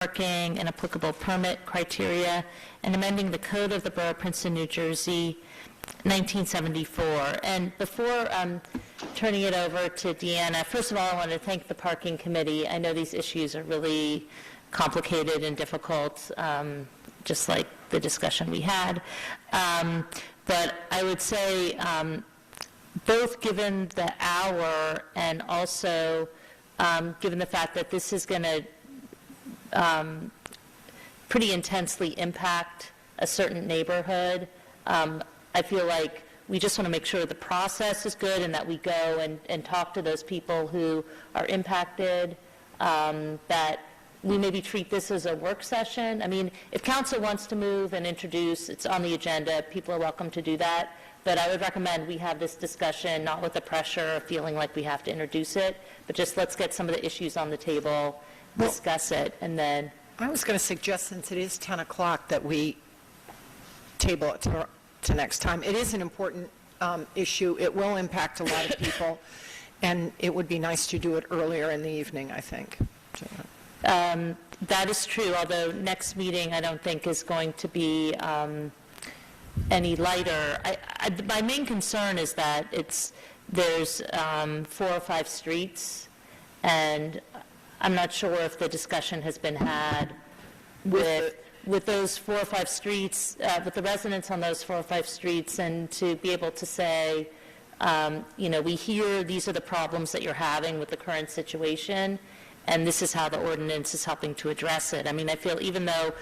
parking and applicable permit criteria, and amending the Code of the Borough of Princeton, New Jersey, 1974. And before turning it over to Deanna, first of all, I want to thank the Parking Committee. I know these issues are really complicated and difficult, just like the discussion we had. But I would say, both given the hour and also given the fact that this is going to pretty intensely impact a certain neighborhood, I feel like we just want to make sure the process is good and that we go and talk to those people who are impacted, that we maybe treat this as a work session. I mean, if council wants to move and introduce, it's on the agenda, people are welcome to do that. But I would recommend we have this discussion, not with the pressure of feeling like we have to introduce it, but just let's get some of the issues on the table, discuss it, and then... I was going to suggest, since it is 10 o'clock, that we table it to next time. It is an important issue. It will impact a lot of people, and it would be nice to do it earlier in the evening, I think. That is true, although next meeting I don't think is going to be any lighter. My main concern is that there's 4 or 5 streets, and I'm not sure if the discussion has been had with those 4 or 5 streets, with the residents on those 4 or 5 streets, and to be able to say, we hear these are the problems that you're having with the current situation, and this is how the ordinance is helping to address it. I mean, I feel even though,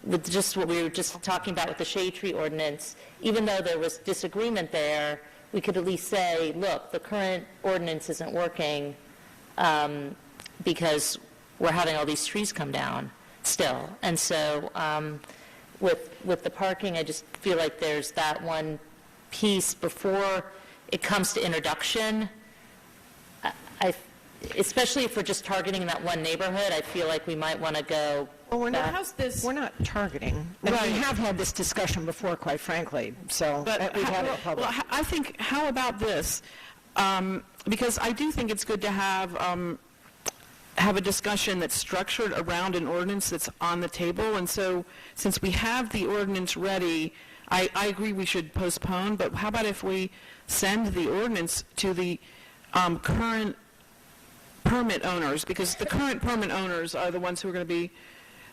with just what we were just talking about with the shade tree ordinance, even though there was disagreement there, we could at least say, look, the current ordinance isn't working because we're having all these trees come down still. And so with the parking, I just feel like there's that one piece before it comes to introduction. Especially if we're just targeting that one neighborhood, I feel like we might want to go. Well, we're not targeting. And we have had this discussion before, quite frankly. So we've had it in public. Well, I think, how about this? Because I do think it's good to have a discussion that's structured around an ordinance that's on the table. And so, since we have the ordinance ready, I agree we should postpone. But how about if we send the ordinance to the current permit owners, because the current permit owners are the ones who are going to be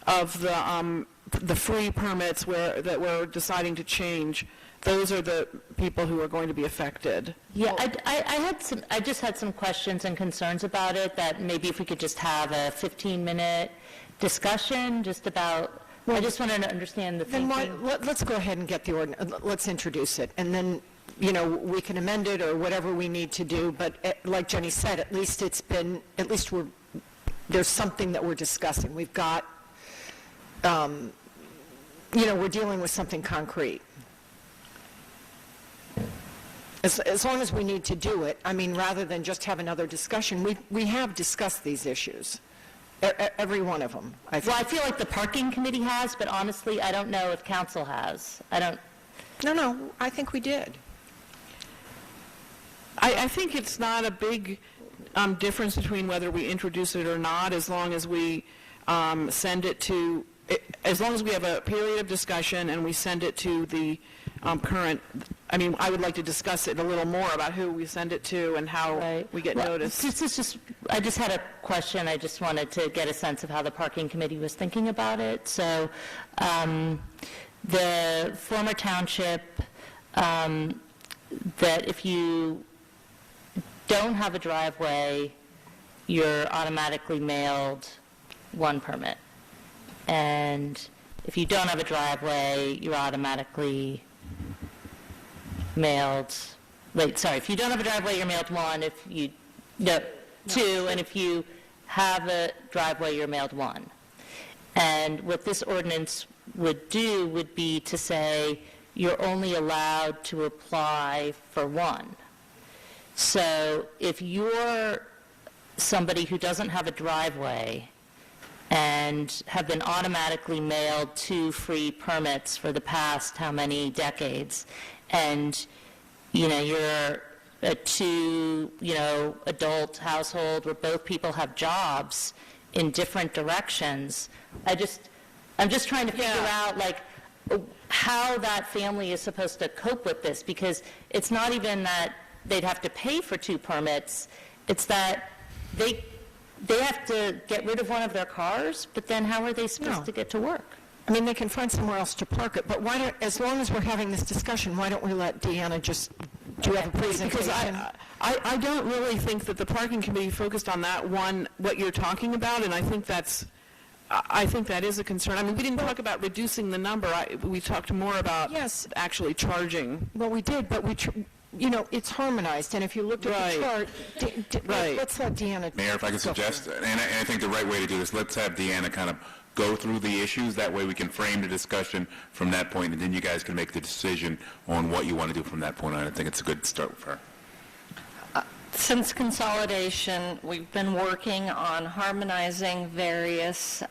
of the free permits that we're deciding to change. Those are the people who are going to be affected. Yeah, I just had some questions and concerns about it, that maybe if we could just have a 15-minute discussion just about, I just wanted to understand the thinking. Then let's go ahead and get the ordinance, let's introduce it, and then we can amend it or whatever we need to do, but like Jenny said, at least there's something that we're discussing. We've got, we're dealing with something concrete. As long as we need to do it, I mean, rather than just have another discussion, we have discussed these issues, every one of them, I think. Well, I feel like the parking committee has, but honestly, I don't know if council has. No, I think we did. I think it's not a big difference between whether we introduce it or not, as long as we send it to, as long as we have a period of discussion and we send it to the current, I mean, I would like to discuss it a little more about who we send it to and how we get noticed. I just had a question. I just wanted to get a sense of how the parking committee was thinking about it. So the former township, that if you don't have a driveway, you're automatically mailed 1 permit. And if you don't have a driveway, you're automatically mailed, if you don't have a driveway, you're mailed 1. If you, 2, and if you have a driveway, you're mailed 1. And what this ordinance would do would be to say you're only allowed to apply for 1. So if you're somebody who doesn't have a driveway and have been automatically mailed 2 free permits for the past how many decades, and you're a 2 adult household where both people have jobs, in different directions. I'm just trying to figure out, like, how that family is supposed to cope with this, because it's not even that they'd have to pay for 2 permits, it's that they have to get rid of one of their cars, but then how are they supposed to get to work? I mean, they can find somewhere else to park it, but why don't, as long as we're having this discussion, why don't we let Deanna just do you have a presentation? Because I don't really think that the parking committee focused on that one, what you're talking about, and I think that is a concern. I mean, we didn't talk about reducing the number. We talked more about actually charging. Well, we did, but it's harmonized, and if you looked at the chart, let's let Deanna. Mayor, if I could suggest, and I think the right way to do this, let's have Deanna kind of go through the issues. That way we can frame the discussion from that point, and then you guys can make the decision on what you want to do from that point on. I think it's a good start for her. Since consolidation, we've been working on harmonizing various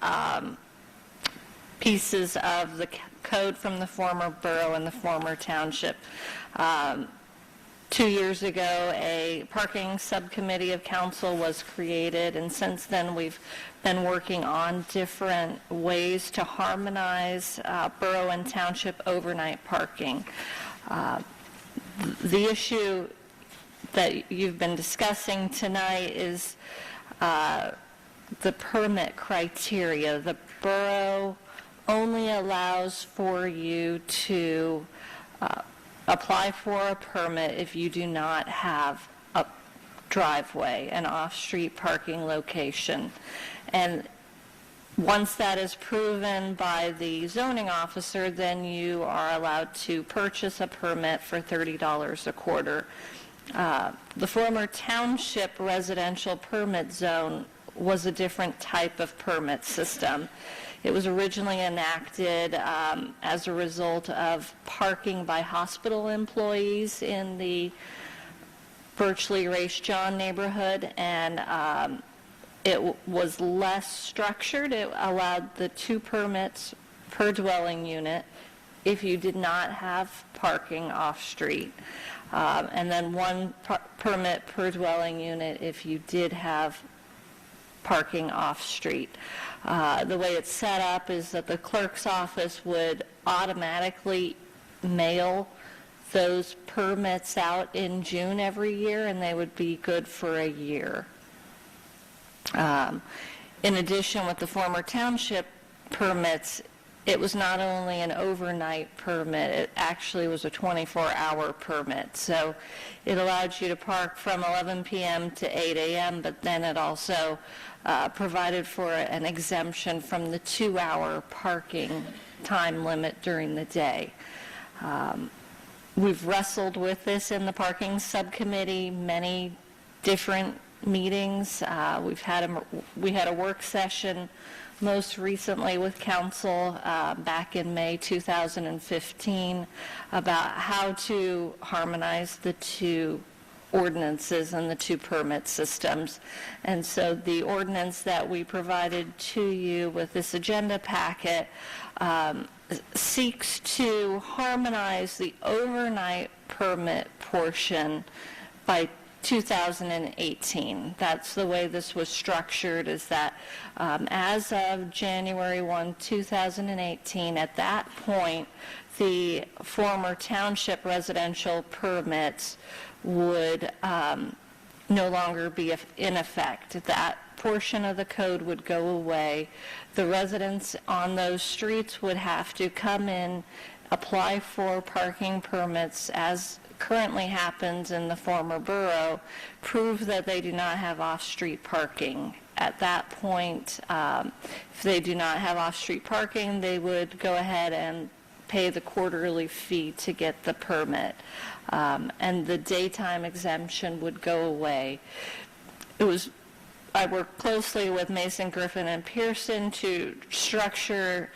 pieces of the code from the former borough and the former township. 2 years ago, a parking subcommittee of council was created, and since then we've been working on different ways to harmonize borough and township overnight parking. The issue that you've been discussing tonight is the permit criteria. The borough only allows for you to apply for a permit if you do not have a driveway, an off-street parking location. And once that is proven by the zoning officer, then you are allowed to purchase a permit for $30 a quarter. The former township residential permit zone was a different type of permit system. It was originally enacted as a result of parking by hospital employees in the Birchley Race John neighborhood, and it was less structured. It allowed the 2 permits per dwelling unit if you did not have parking off-street, and then 1 permit per dwelling unit if you did have parking off-street. The way it's set up is that the clerk's office would automatically mail those permits out in June every year, and they would be good for a year. In addition, with the former township permits, it was not only an overnight permit, it actually was a 24-hour permit. So it allowed you to park from 11 p.m. to 8 a.m., but then it also provided for an exemption from the 2-hour parking time limit during the day. We've wrestled with this in the parking subcommittee, many different meetings. We had a work session most recently with council back in May 2015 about how to harmonize the 2 ordinances and the 2 permit systems. And so the ordinance that we provided to you with this agenda packet seeks to harmonize the overnight permit portion by 2018. That's the way this was structured, is that as of January 1, 2018, at that point, the former township residential permits would no longer be in effect. That portion of the code would go away. The residents on those streets would have to come in, apply for parking permits as currently happens in the former borough, prove that they do not have off-street parking. At that point, if they do not have off-street parking, they would go ahead and pay the quarterly fee to get the permit, and the daytime exemption would go away. I worked closely with Mason, Griffin, and Pearson to structure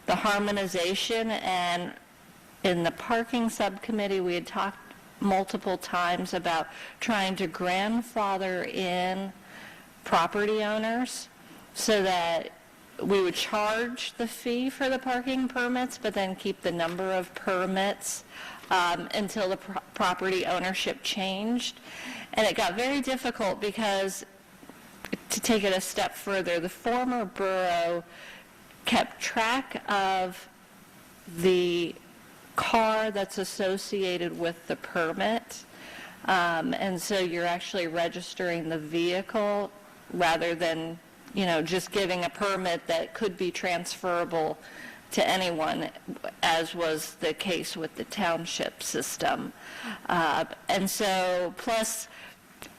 the harmonization, and in the parking subcommittee, we had talked multiple times about trying to grandfather in property owners so that we would charge the fee for the parking permits, but then keep the number of permits until the property ownership changed. And it got very difficult because to take it a step further, the former borough kept track of the car that's associated with the permit, and so you're actually registering the vehicle rather than, just giving a permit that could be transferable to anyone, as was the case with the township system. And so, plus,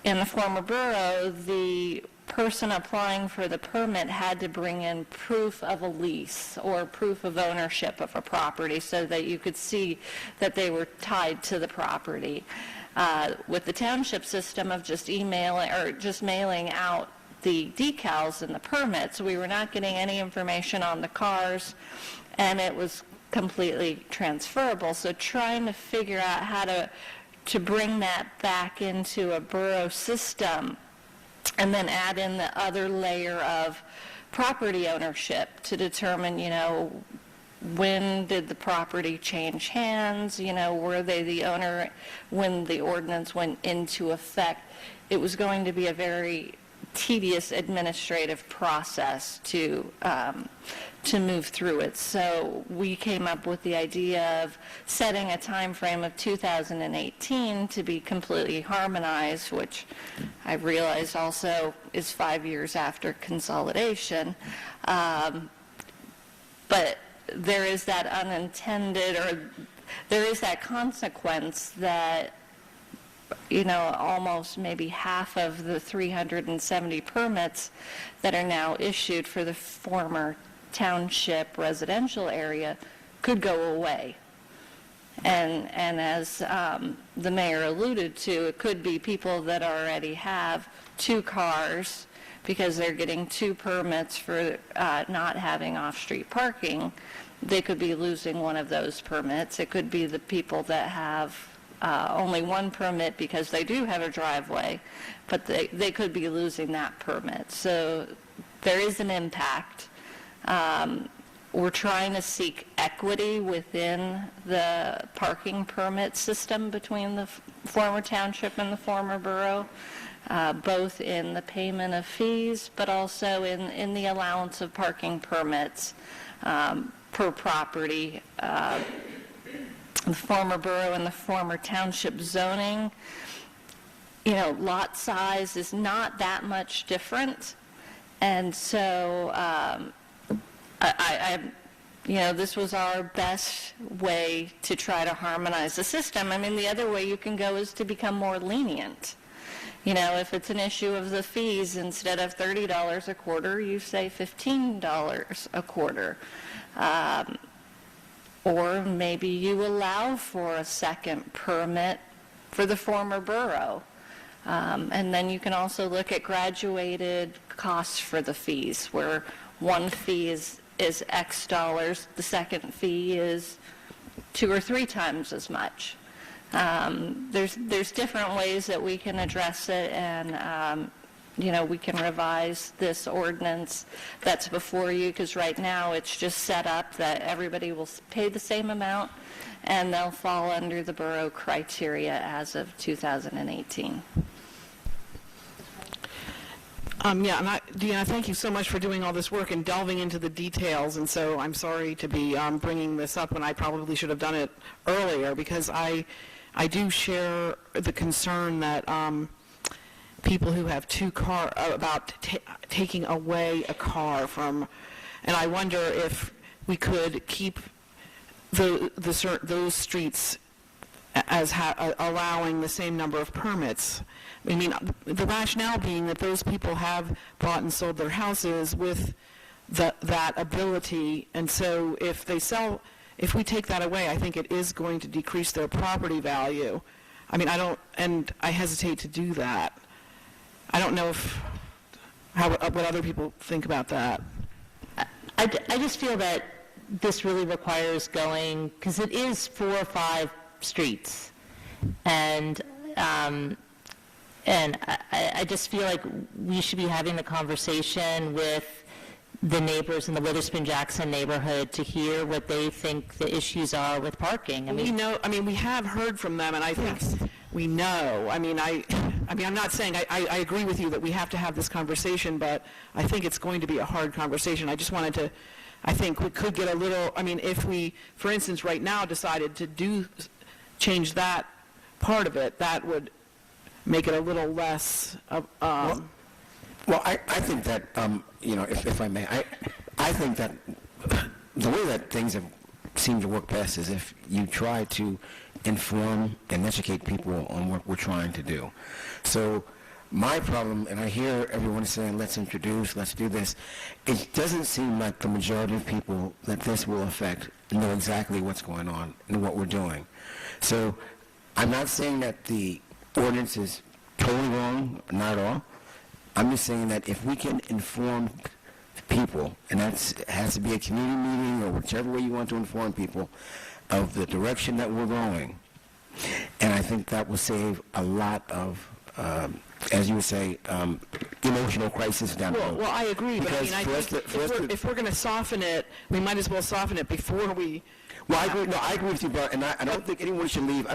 in the former borough, the person applying for the permit had to bring in proof of a lease or proof of ownership of a property so that you could see that they were tied to the property. With the township system of just emailing or just mailing out the decals and the permits, we were not getting any information on the cars, and it was completely transferable. So trying to figure out how to bring that back into a borough system, and then add in the other layer of property ownership to determine, when did the property change hands, were they the owner when the ordinance went into effect. It was going to be a very tedious administrative process to move through it. So we came up with the idea of setting a time frame of 2018 to be completely harmonized, which I realize also is 5 years after consolidation. But there is that unintended, or there is that consequence that almost maybe half of the 370 permits that are now issued for the former township residential area could go away. And as the mayor alluded to, it could be people that already have 2 cars because they're getting 2 permits for not having off-street parking. They could be losing one of those permits. It could be the people that have only 1 permit because they do have a driveway, but they could be losing that permit. So there is an impact. We're trying to seek equity within the parking permit system between the former township and the former borough, both in the payment of fees, but also in the allowance of parking permits per property. The former borough and the former township zoning, lot size is not that much different. And so this was our best way to try to harmonize the system. I mean, the other way you can go is to become more lenient. If it's an issue of the fees, instead of $30 a quarter, you say $15 a quarter. Or maybe you allow for a second permit for the former borough. And then you can also look at graduated costs for the fees, where one fee is X dollars, the second fee is 2 or 3 times as much. There's different ways that we can address it, and we can revise this ordinance that's before you, because right now it's just set up that everybody will pay the same amount and they'll fall under the borough criteria as of 2018. And Deanna, thank you so much for doing all this work and delving into the details. And so I'm sorry to be bringing this up when I probably should have done it earlier, because I do share the concern that people who have 2 cars, about taking away a car from, and I wonder if we could keep those streets as allowing the same number of permits. I mean, the rationale being that those people have bought and sold their houses with that ability, and so if we take that away, I think it is going to decrease their property value. I mean, I hesitate to do that. I don't know what other people think about that. I just feel that this really requires going, because it is 4 or 5 streets, and I just feel like we should be having the conversation with the neighbors in the Witherspoon-Jackson neighborhood to hear what they think the issues are with parking. We have heard from them, and I think we know. I mean, I mean, I'm not saying, I agree with you that we have to have this conversation, but I think it's going to be a hard conversation. I just wanted to, I think we could get a little, I mean, if we, for instance, right now decided to change that part of it, that would make it a little less, Well, I think that, if I may, I think that the way that things have seemed to work best is if you try to inform and educate people on what we're trying to do. So my problem, and I hear everyone saying, let's introduce, let's do this, it doesn't seem like the majority of people that this will affect know exactly what's going on and what we're doing. So I'm not saying that the ordinance is totally wrong, not at all. I'm just saying that if we can inform people, and that has to be a community meeting or whichever way you want to inform people of the direction that we're going, and I think that will save a lot of, as you would say, emotional crisis down the road. well, I agree, but I mean, I think if we're going to soften it, we might as well soften it before we... Well, I agree. No, I agree with you, but and I don't think anyone should leave.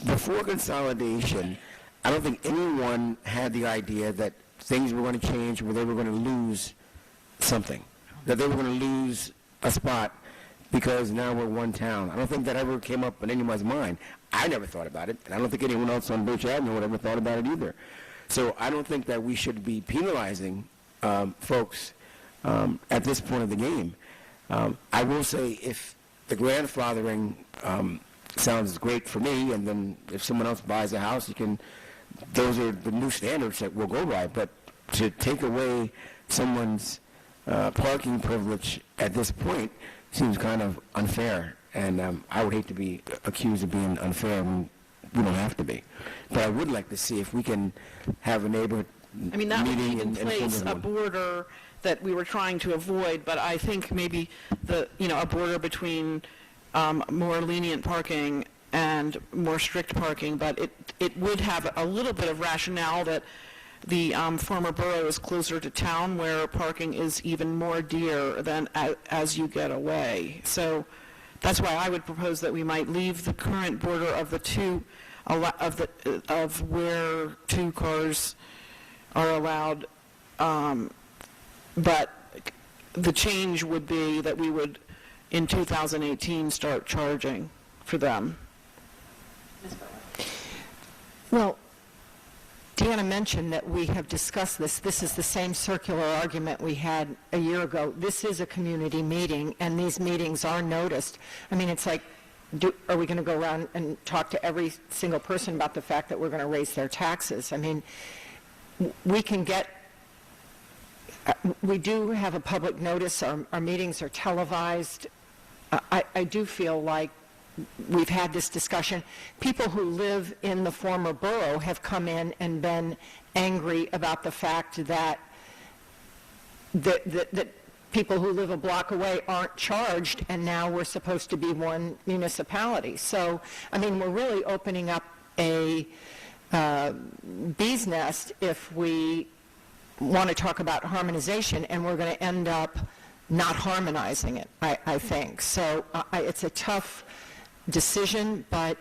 Before consolidation, I don't think anyone had the idea that things were going to change, where they were going to lose something, that they were going to lose a spot because now we're one town. I don't think that ever came up in anyone's mind. I never thought about it, and I don't think anyone else on Birch Avenue would ever thought about it either. So I don't think that we should be penalizing folks at this point of the game. I will say, if the grandfathering sounds great for me, and then if someone else buys a house, those are the new standards that we'll go by. But to take away someone's parking privilege at this point seems kind of unfair, and I would hate to be accused of being unfair when we don't have to be. But I would like to see if we can have a neighborhood I mean, that would meeting keep in place a border that we were trying to avoid, but I think maybe a border between more lenient parking and more strict parking, but it would have a little bit of rationale that the former borough is closer to town, where parking is even more dear than as you get away. So that's why I would propose that we might leave the current border of the two of where 2 cars are allowed, but the change would be that we would in 2018 start charging for them. Well, Deanna mentioned that we have discussed this. This is the same circular argument we had a year ago. This is a community meeting, and these meetings are noticed. I mean, it's like, are we going to go around and talk to every single person about the fact that we're going to raise their taxes? I mean, we do have a public notice. Our meetings are televised. I do feel like we've had this discussion. People who live in the former borough have come in and been angry about the fact that that people who live a block away aren't charged, and now we're supposed to be one municipality. So, I mean, we're really opening up a bee's nest if we want to talk about harmonization, and we're going to end up not harmonizing it, I think. So it's a tough decision, but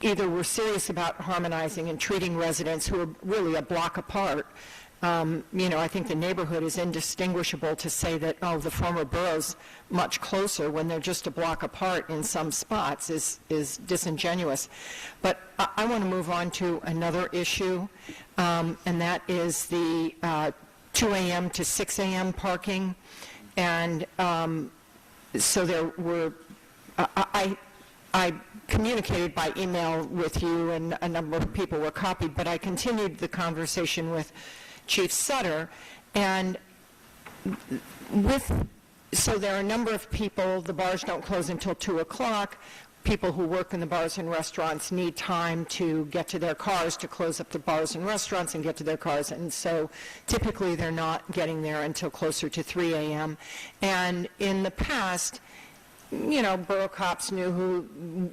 either we're serious about harmonizing and treating residents who are really a block apart. I think the neighborhood is indistinguishable to say that, oh, the former borough's much closer when they're just a block apart in some spots is disingenuous. But I want to move on to another issue, and that is the 2 a.m. to 6 a.m. parking. And so there were, I communicated by email with you, and a number of people were copied, but I continued the conversation with Chief Sutter, and so there are a number of people. The bars don't close until 2 o'clock. People who work in the bars and restaurants need time to get to their cars, to close up the bars and restaurants and get to their cars, and so typically they're not getting there until closer to 3 a.m. And in the past, borough cops knew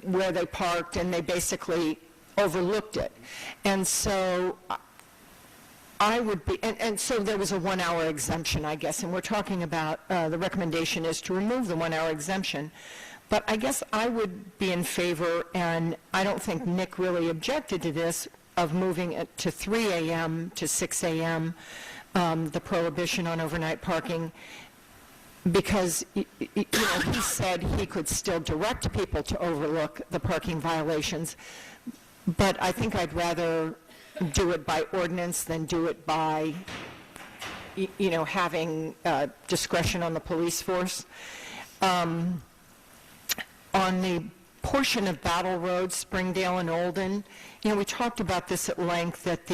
where they parked, and they basically overlooked it. And so I would be, and so there was a 1-hour exemption, I guess, and we're talking about, the recommendation is to remove the 1-hour exemption. But I guess I would be in favor, and I don't think Nick really objected to this, of moving it to 3 a.m. to 6 a.m., the prohibition on overnight parking, because he said he could still direct people to overlook the parking violations, but I think I'd rather do it by ordinance than do it by, having discretion on the police force. On the portion of Battle Road, Springdale and Olden, we talked about this at length, that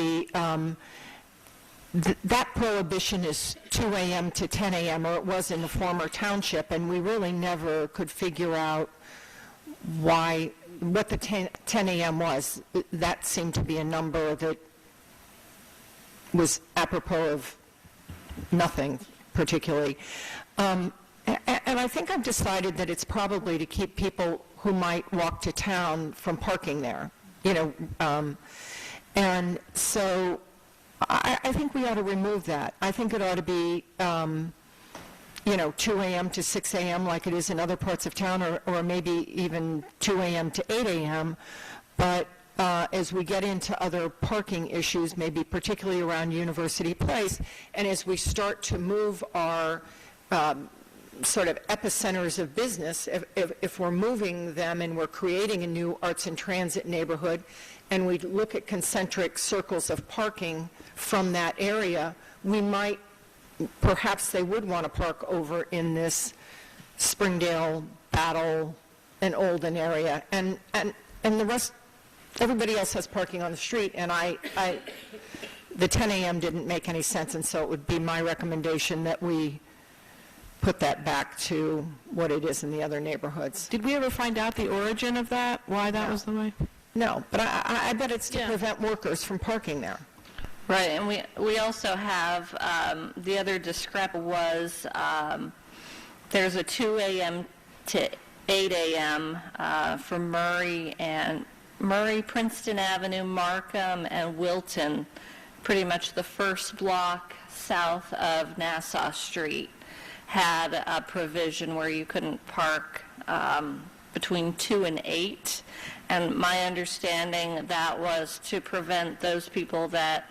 that prohibition is 2 a.m. to 10 a.m., or it was in the former township, and we really never could figure out what the 10 a.m. was. That seemed to be a number that was apropos of nothing particularly. And I think I've decided that it's probably to keep people who might walk to town from parking there, and so I think we ought to remove that. I think it ought to be, 2 a.m. to 6 a.m. like it is in other parts of town, or maybe even 2 a.m. to 8 a.m., but as we get into other parking issues, maybe particularly around University Place, and as we start to move our sort of epicenters of business, if we're moving them and we're creating a new arts and transit neighborhood, and we look at concentric circles of parking from that area, perhaps they would want to park over in this Springdale, Battle, and Olden area, and the rest, everybody else has parking on the street, and the 10 a.m. didn't make any sense, and so it would be my recommendation that we put that back to what it is in the other neighborhoods. Did we ever find out the origin of that, why that was the way? No, but I bet it's to prevent workers from parking there. Right, and we also have, the other discrepancy was, there's a 2 a.m. to 8 a.m. For Murray, Princeton Avenue, Markham, and Wilton, pretty much the first block south of Nassau Street, had a provision where you couldn't park between 2 and 8. And my understanding that was to prevent those people that,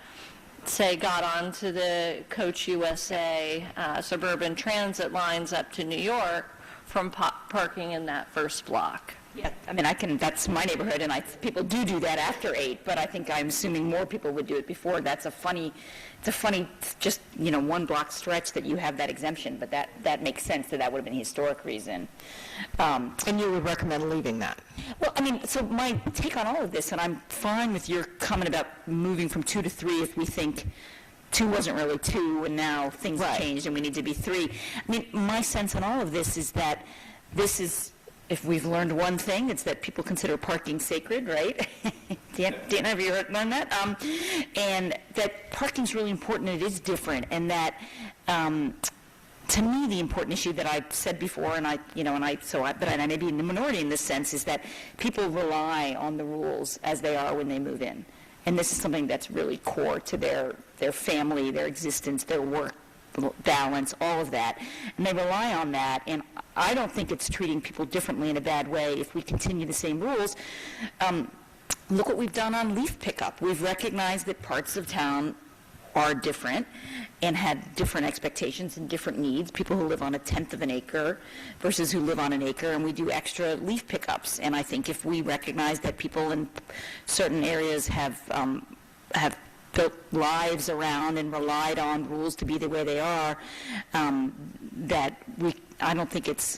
say, got onto the Coach USA suburban transit lines up to New York from parking in that first block. Yeah, I mean, that's my neighborhood, and people do that after 8, but I think I'm assuming more people would do it before. It's a funny, just, 1 block stretch that you have that exemption, but that makes sense that would have been a historic reason. And you would recommend leaving that? Well, I mean, so my take on all of this, and I'm fine with your comment about moving from 2 to 3 if we think 2 wasn't really 2, and now things have changed and we need to be 3. I mean, my sense on all of this is that this is, if we've learned one thing, it's that people consider parking sacred, right? Dan, have you learned that? And that parking's really important, and it is different, and that, to me, the important issue that I've said before, but I may be in the minority in this sense, is that people rely on the rules as they are when they move in. And this is something that's really core to their family, their existence, their work balance, all of that. And they rely on that, and I don't think it's treating people differently in a bad way if we continue the same rules. Look what we've done on leaf pickup. We've recognized that parts of town are different and had different expectations and different needs, people who live on 1/10 of an acre versus who live on an acre, and we do extra leaf pickups. And I think if we recognize that people in certain areas have built lives around and relied on rules to be the way they are, I don't think it's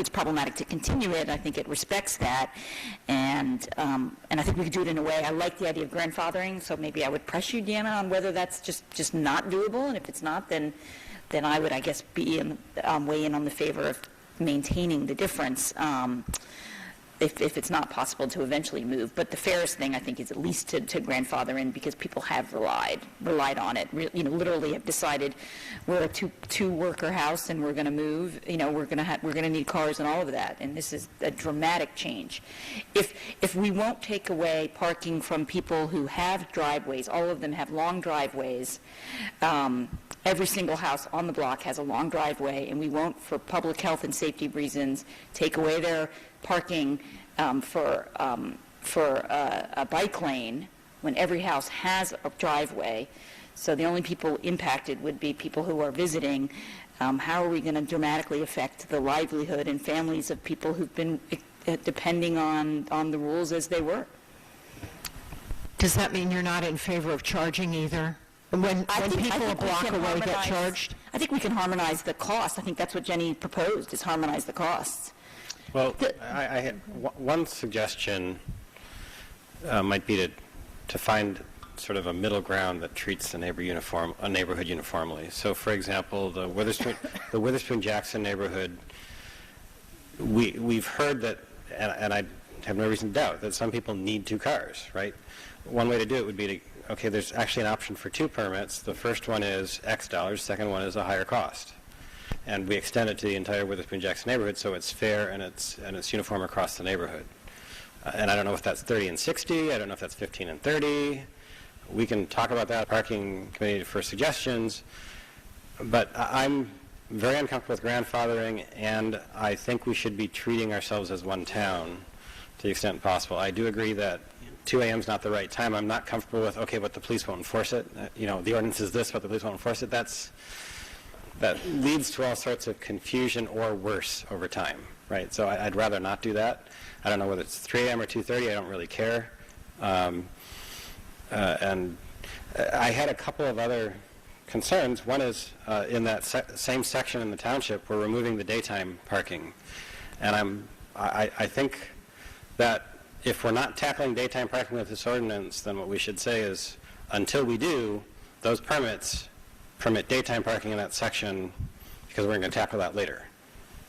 problematic to continue it. I think it respects that, and I think we could do it in a way. I like the idea of grandfathering, so maybe I would press you, Deanna, on whether that's just not doable, and if it's not, then I would, I guess, weigh in on the favor of maintaining the difference. If it's not possible to eventually move. But the fairest thing, I think, is at least to grandfather in, because people have relied on it. Literally have decided we're a two-worker house and we're going to move. We're going to need cars and all of that. And this is a dramatic change. If we won't take away parking from people who have driveways, all of them have long driveways. Every single house on the block has a long driveway, and we won't, for public health and safety reasons, take away their parking for a bike lane when every house has a driveway, so the only people impacted would be people who are visiting. How are we going to dramatically affect the livelihood and families of people who've been depending on the rules as they were? Does that mean you're not in favor of charging either? When people a block away get charged? I think we can harmonize the cost. I think that's what Jenny proposed, is harmonize the costs. Well, I had one suggestion might be to find sort of a middle ground that treats the neighborhood uniformly. So, for example, the Witherspoon-Jackson neighborhood, we've heard that, and I have no reason to doubt, that some people need 2 cars, right? One way to do it would be okay, there's actually an option for 2 permits. The first one is X dollars, second one is a higher cost. And we extend it to the entire Witherspoon-Jackson neighborhood so it's fair and it's uniform across the neighborhood. And I don't know if that's 30 and 60, I don't know if that's 15 and 30. We can talk about that, parking committee for suggestions, but I'm very uncomfortable with grandfathering, and I think we should be treating ourselves as one town to the extent possible. I do agree that 2 a.m. is not the right time. I'm not comfortable with, okay, but the police won't enforce it. The ordinance is this, but the police won't enforce it. That leads to all sorts of confusion or worse over time, right? So I'd rather not do that. I don't know whether it's 3 a.m. or 2:30. I don't really care. And I had a couple of other concerns. One is in that same section in the township, we're removing the daytime parking. And I think that if we're not tackling daytime parking with this ordinance, then what we should say is, until we do, those permits permit daytime parking in that section, because we're going to tackle that later.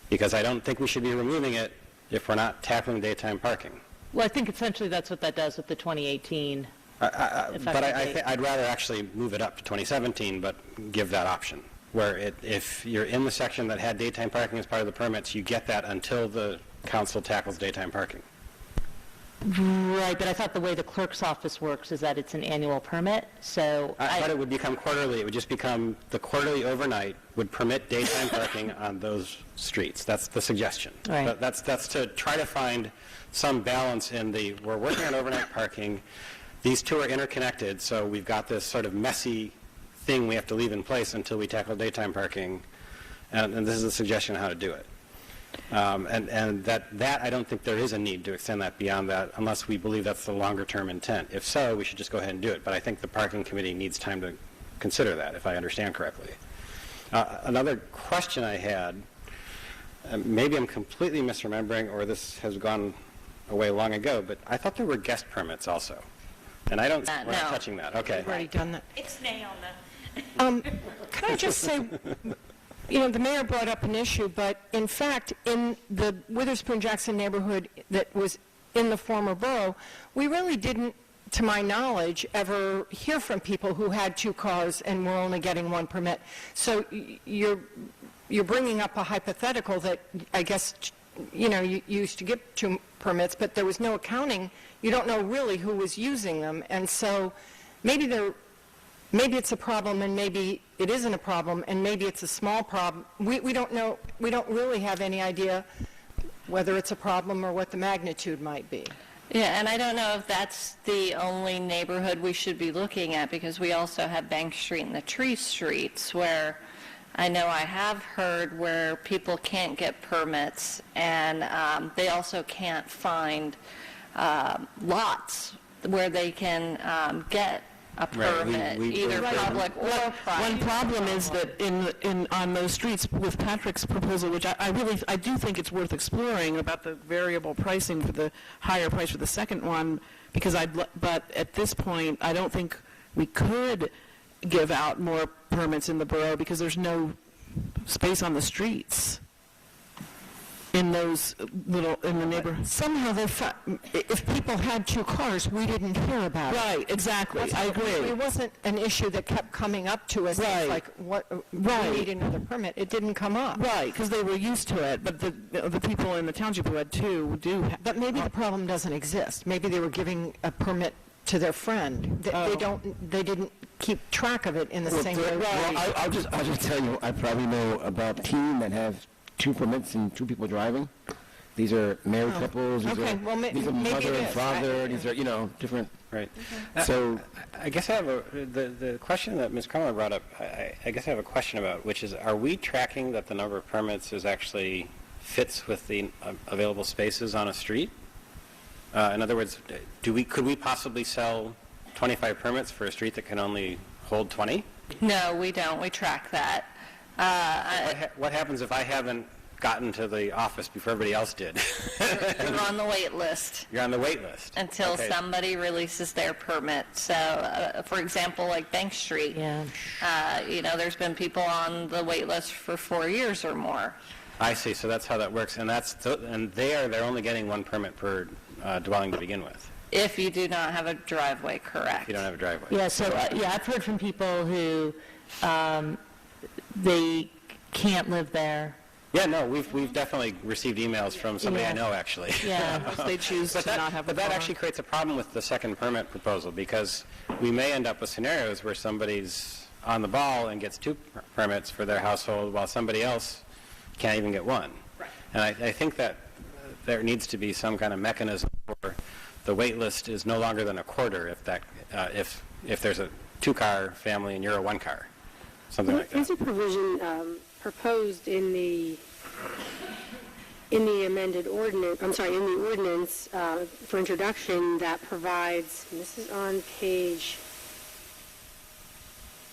Because I don't think we should be removing it if we're not tackling daytime parking. Well, I think essentially that's what that does with the 2018. But I'd rather actually move it up to 2017, but give that option, where if you're in the section that had daytime parking as part of the permits, you get that until the council tackles daytime parking. Right, but I thought the way the clerk's office works is that it's an annual permit, so... But it would become quarterly. It would just become the quarterly overnight would permit daytime parking on those streets. That's the suggestion. Right. But that's to try to find some balance in we're working on overnight parking. These two are interconnected, so we've got this sort of messy thing we have to leave in place until we tackle daytime parking, and this is a suggestion on how to do it. And that I don't think there is a need to extend that beyond that unless we believe that's the longer term intent. If so, we should just go ahead and do it. But I think the parking committee needs time to consider that, if I understand correctly. Another question I had, maybe I'm completely misremembering or this has gone away long ago, but I thought there were guest permits also. And we're not touching that. Okay. We've already done that. It's nay on the... Can I just say, the mayor brought up an issue, but in fact, in the Witherspoon-Jackson neighborhood that was in the former borough, we really didn't, to my knowledge, ever hear from people who had 2 cars and were only getting 1 permit. So you're bringing up a hypothetical that I guess, you used to get 2 permits, but there was no accounting. You don't know really who was using them, and so maybe it's a problem, and maybe it isn't a problem, and maybe it's a small problem. We don't know. We don't really have any idea whether it's a problem or what the magnitude might be. Yeah, and I don't know if that's the only neighborhood we should be looking at, because we also have Bank Street and the Tree Streets, where I know I have heard where people can't get permits, and they also can't find lots where they can get a permit, either public or private. One problem is that on those streets with Patrick's proposal, which I do think it's worth exploring about the variable pricing for the higher price for the second one, but at this point, I don't think we could give out more permits in the borough because there's no space on the streets in those in the neighborhood. Somehow, if people had 2 cars, we didn't hear about it. Right, exactly. I agree. It wasn't an issue that kept coming up to us. Right. It's like, we need another permit. It didn't come up. Right, because they were used to it, but the people in the township who had 2 do have. But maybe the problem doesn't exist. Maybe they were giving a permit to their friend. They didn't keep track of it in the same way. Well, I'll just tell you, I probably know about 10 that have 2 permits and 2 people driving. these are married couples, these Okay, are, well, these are maybe mother it and is. father, these are, different. Right. So, I guess I have the question that Ms. Carmel brought up, I guess I have a question about, which is, are we tracking that the number of permits is actually fits with the available spaces on a street? In other words, could we possibly sell 25 permits for a street that can only hold 20? No, we don't. We track that. What happens if I haven't gotten to the office before everybody else did? You're on the wait list You're on the wait list. until Okay. somebody releases their permit. So, for example, like Bank Street, Yeah. There's been people on the wait list for 4 years or more. I see, so that's how that works, and they're only getting one permit per dwelling to begin with. If you do not have a driveway, correct. You don't have a driveway. Yeah, so, I've heard from people who, they can't live there. Yeah, no, we've definitely received emails from somebody I Yeah. know, actually. Yeah. They choose to not have a But that car. actually creates a problem with the second permit proposal, because we may end up with scenarios where somebody's on the ball and gets 2 permits for their household, while somebody else can't even get 1. Right. And I think that there needs to be some kind of mechanism for the wait list is no longer than a quarter if there's a 2-car family and you're a 1-car, something like that. There's a provision proposed in the amended ordinance, in the ordinance for introduction that provides, and this is on page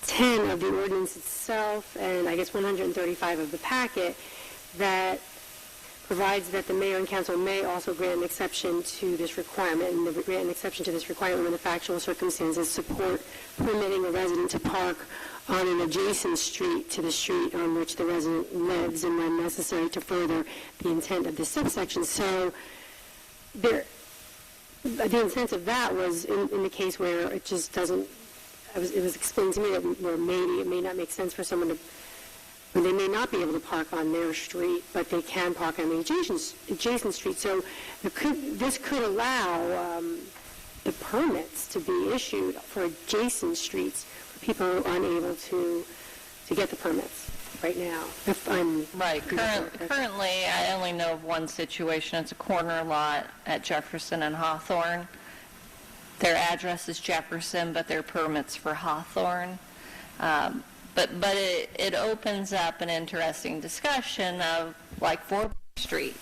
10 of the ordinance itself, and I guess 135 of the packet, that provides that the mayor and council may also grant an exception to this requirement, and they grant an exception to this requirement when the factual circumstances support permitting a resident to park on an adjacent street to the street on which the resident lives, and when necessary to further the intent of this subsection. So the intent of that was in the case where it just doesn't, it was explained to me that where maybe it may not make sense for someone to, they may not be able to park on their street, but they can park on the adjacent street. So this could allow the permits to be issued for adjacent streets for people who are unable to get the permits right now. If I'm Right. Currently, I only know of one situation. It's a corner lot at Jefferson and Hawthorne. Their address is Jefferson, but their permit's for Hawthorne. But it opens up an interesting discussion of, like, 4th Street.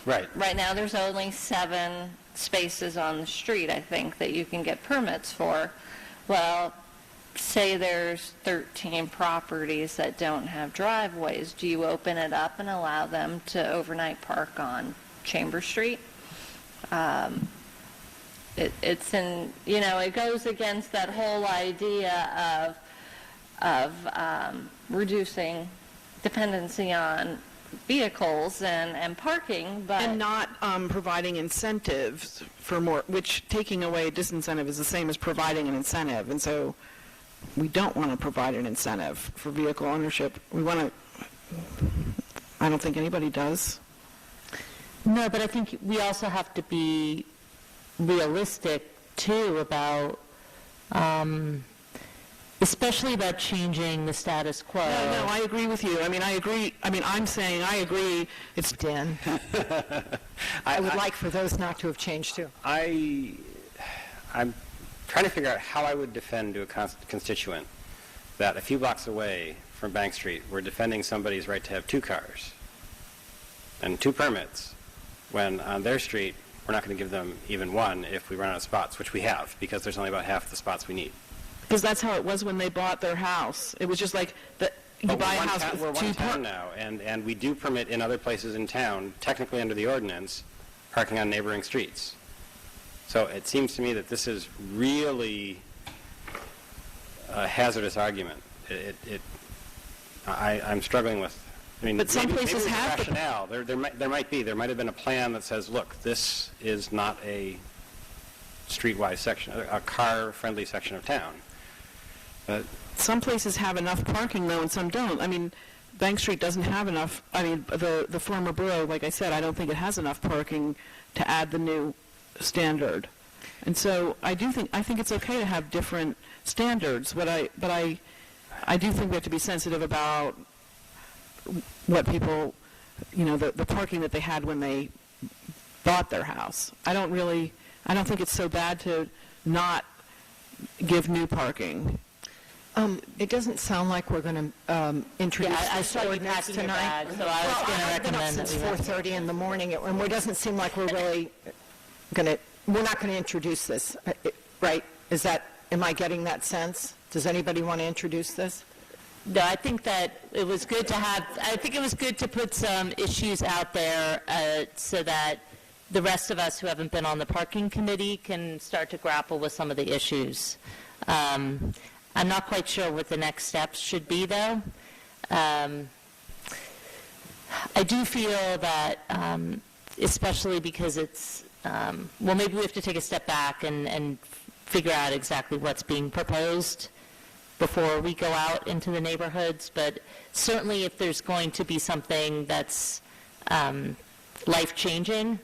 Right. Right now, there's only 7 spaces on the street, I think, that you can get permits for. Well, say there's 13 properties that don't have driveways. Do you open it up and allow them to overnight park on Chamber Street? It goes against that whole idea of reducing dependency on vehicles and parking, but... And not providing incentives for more, which taking away a disincentive is the same as providing an incentive. And so we don't want to provide an incentive for vehicle ownership. We want to, I don't think anybody does. No, but I think we also have to be realistic, too, about, especially about changing the status quo. No, I agree with you. I'm saying I agree. It's Dan. I would like for those not to have changed, too. I'm trying to figure out how I would defend to a constituent that a few blocks away from Bank Street, we're defending somebody's right to have 2 cars and 2 permits, when on their street, we're not going to give them even 1 if we run out of spots, which we have, because there's only about half the spots we need. Because that's how it was when they bought their house. It was just like you But buy a we're house we're with one 2 town now, and we do permit in other places in town, technically under the ordinance, parking on neighboring streets. So it seems to me that this is really a hazardous argument. I'm struggling with. But some maybe places there's have the- rationale. There might be. There might have been a plan that says, look, this is not a streetwise section, a car-friendly section of town. Some places have enough parking, though, and some don't. Bank Street doesn't have enough. The former borough, like I said, I don't think it has enough parking to add the new standard. And so I think it's okay to have different standards, but I do think we have to be sensitive about what people, the parking that they had when they bought their house. I don't think it's so bad to not give new parking. It doesn't sound like we're going to introduce Yeah, I this saw you ordinance packing your tonight. bag, so I was going to I've been up recommend that since we went. 4:30 in the morning, and it doesn't seem like we're really we're not going to introduce this, right? Am I getting that sense? Does anybody want to introduce this? No, I think that it was good to put some issues out there so that the rest of us who haven't been on the parking committee can start to grapple with some of the issues. I'm not quite sure what the next steps should be, though. I do feel that, especially because it's, maybe we have to take a step back and figure out exactly what's being proposed before we go out into the neighborhoods, but certainly if there's going to be something that's life-changing,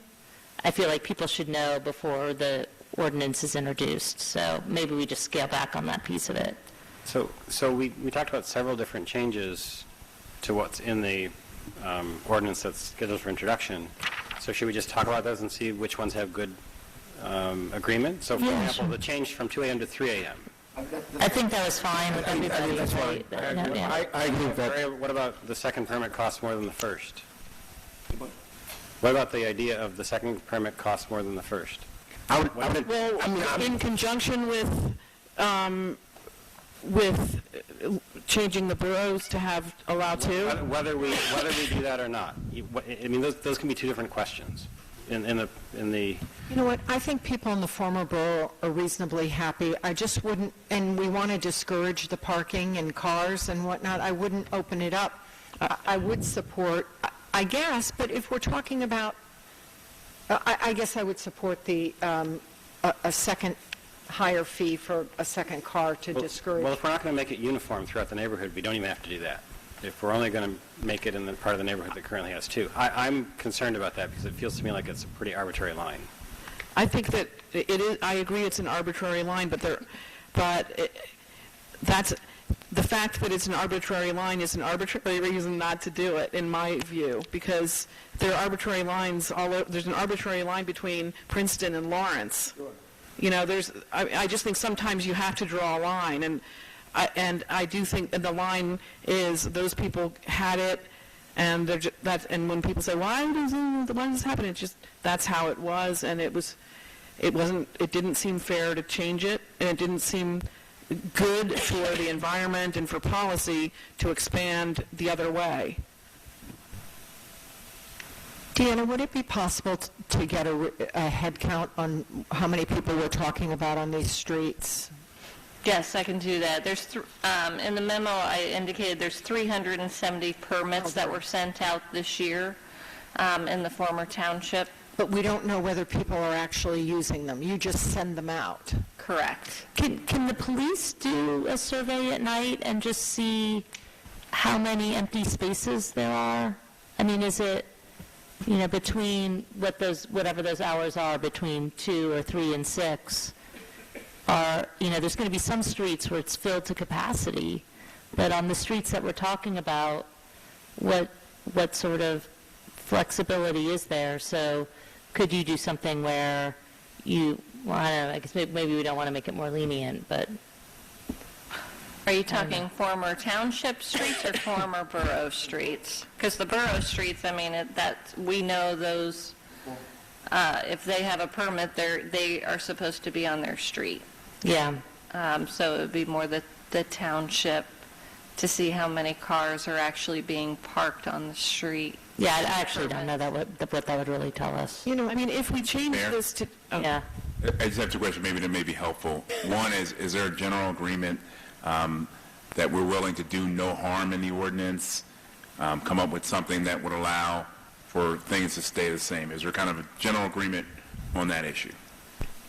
I feel like people should know before the ordinance is introduced, so maybe we just scale back on that piece of it. So we talked about several different changes to what's in the ordinance that's scheduled for introduction. So should we just talk about those and see which ones have good agreement? So, for example, the change from 2 a.m. to 3 a.m. I think that was fine with everybody. that's fine. Yeah. I agree with that. What about the second permit costs more than the first? What about the idea of the second permit costs more than the first? In conjunction with changing the boroughs to have allow two? Whether we do that or not. I mean, those can be two different questions. In the You know what, I think people in the former borough are reasonably happy. I just wouldn't, and we want to discourage the parking and cars and whatnot, I wouldn't open it up. I would support, I guess, but if we're talking about, I guess I would support a second higher fee for a second car to discourage. Well, if we're not going to make it uniform throughout the neighborhood, we don't even have to do that. If we're only going to make it in the part of the neighborhood that currently has two. I'm concerned about that because it feels to me like it's a pretty arbitrary line. I think that it is. I agree, it's an arbitrary line, that's the fact that it's an arbitrary line is an arbitrary reason not to do it, in my view, because there are arbitrary lines all over. There's an arbitrary line between Princeton and Lawrence. Sure. You know, I just think sometimes you have to draw a line, and I do think that the line is those people had it, and and when people say why does this happen, it's just that's how it was, and it didn't seem fair to change it, and it didn't seem good for the environment and for policy to expand the other way. Deanna, would it be possible to get a head count on how many people we're talking about on these streets? Yes, I can do that. There's in the memo I indicated there's 370 permits that were sent out this year in the former township. But we don't know whether people are actually using them. You just send them out. Correct. Can the police do a survey at night and just see how many empty spaces there are? I mean, is it, between whatever those hours are, between 2 or 3 and 6, there's going to be some streets where it's filled to capacity, but on the streets that we're talking about, what sort of flexibility is there? So could you do something where I don't know, I guess maybe we don't want to make it more lenient, but... Are you talking former township streets or former borough streets? Because the borough streets, I mean, we know those, if they have a permit, they are supposed to be on their street. Yeah. So it would be more the township to see how many cars are actually being parked on the street. Yeah, I actually don't know what that would really tell us. I mean, if we change Mayor? this to... Yeah. I just have two questions maybe that may be helpful. One is there a general agreement that we're willing to do no harm in the ordinance, come up with something that would allow for things to stay the same? Is there kind of a general agreement on that issue?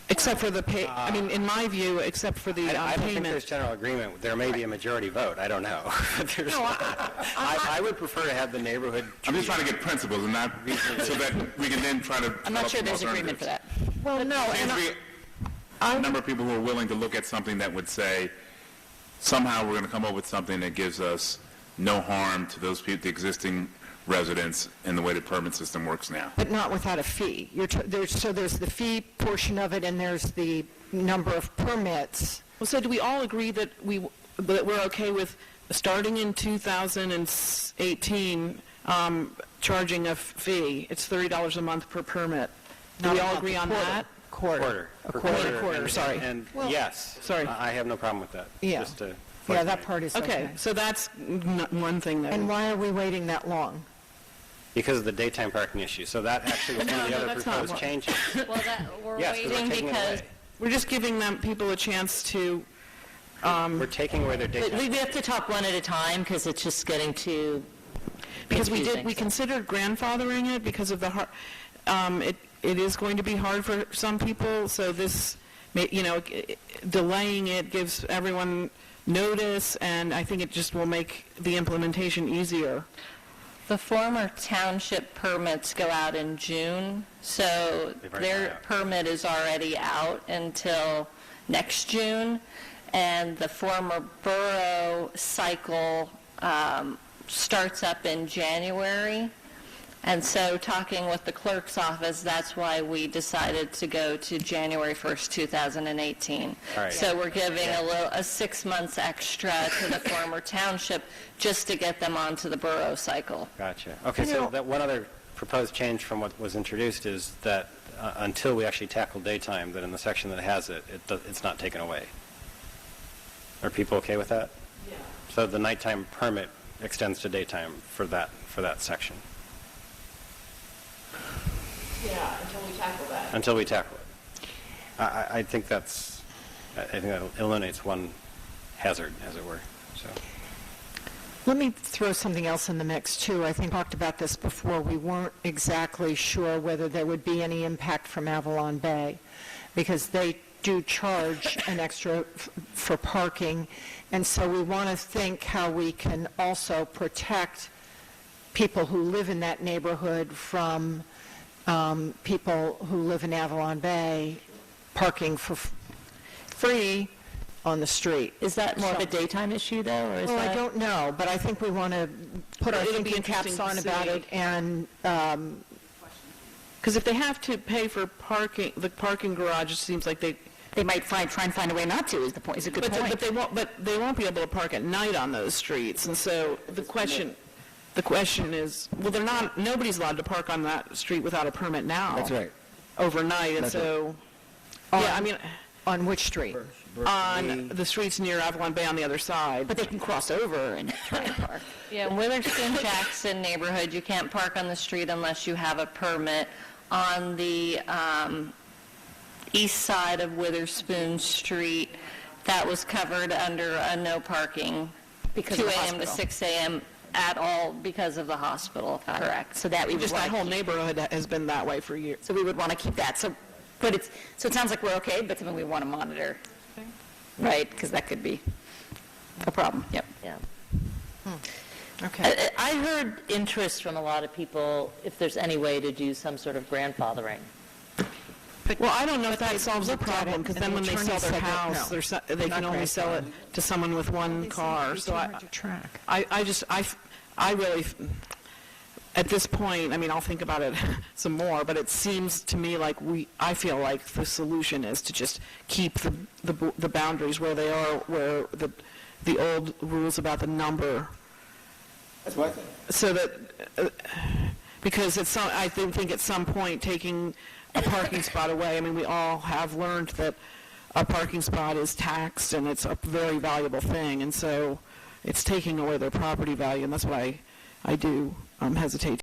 Except for the pay, I mean, in my view, except for the I don't think payment. there's general agreement. There may be a majority vote. I don't know. I would prefer to have the neighborhood. I'm just trying to get principles and not so that we can then try to. I'm not sure there's agreement for that. Well, no, A number of people who are willing to look at something that would say, somehow we're going to come up with something that gives us no harm to those people, the existing residents in the way the permit system works now. But not without a fee. So there's the fee portion of it, and there's the number of permits. Well, so do we all agree that we're okay with starting in 2018, charging a fee? It's $30 a month per permit. Do we all agree on that? Quarter. Quarter, sorry. And Well, yes, sorry. I have no problem with that. Yeah. Just to Yeah, that part is okay. Okay, so that's one thing that. And why are we waiting that long? Because of the daytime parking issue. So that actually was one of the other that's not proposed what- changes. Well, we're Yes, 'cause we're waiting taking it because away. We're just giving people a chance to, We're taking away their But daytime. we have to talk one at a time, because it's just getting too because confusing. we considered grandfathering it because of the it is going to be hard for some people, so this, delaying it gives everyone notice, and I think it just will make the implementation easier. the former township permits go out in June, so They've already their gone out. permit is already out until next June, and the former borough cycle starts up in January. And so talking with the clerk's office, that's why we decided to go to January 1st, 2018. All right. So we're giving a 6 months extra to the former township just to get them onto the borough cycle. Gotcha. Okay, so that one other proposed change from what was introduced is that until we actually tackle daytime, that in the section that has it, it's not taken away. Are people okay with that? Yeah. So the nighttime permit extends to daytime for that section. Yeah, until we tackle that. Until we tackle it. I think that eliminates one hazard, as it were. So Let me throw something else in the mix, too. I think we talked about this before. We weren't exactly sure whether there would be any impact from Avalon Bay, because they do charge an extra for parking, and so we want to think how we can also protect people who live in that neighborhood from people who live in Avalon Bay parking for free on the street. Is that more of a daytime issue, though, or is Well, that? I don't know, but I think we want to put our It'll be thinking caps interesting on to about see. it, and Because if they have to pay for parking, the parking garage, it seems like they might try and find a way not to, is a good point. But they won't be able to park at night on those streets, and so the question is, well, nobody's allowed to park on that street without a permit now. That's right. Overnight, and That's so, yeah, I mean, on which street? on the streets near Avalon Bay on the other side. But they can cross over and try to park. Yeah, in Witherspoon Jackson neighborhood, you can't park on the street unless you have a permit. On the east side of Witherspoon Street, that was covered under a no parking, Because 2 of the a.m. to hospital. 6 a.m. at all because of the hospital, correct. So that we would Just that want whole neighborhood has been that way for years. so we would want to keep that. So it sounds like we're okay, but something we want to monitor. Right, because that could be a problem. Yep. Yeah. Okay. I heard interest from a lot of people if there's any way to do some sort of grandfathering. Well, I don't know if that solves the looked at problem, it, because and then the when they attorney sell their said that, house, no, they not can only sell it to someone with one car. So I really, at this point, I mean, I'll think about it some more, but it seems to me like I feel like the solution is to just keep the boundaries where they are, where the old rules about the number. That's what I think. So that, because I think at some point, taking a parking spot away, I mean, we all have learned that a parking spot is taxed, and it's a very valuable thing, and so it's taking away their property value, and that's why I do hesitate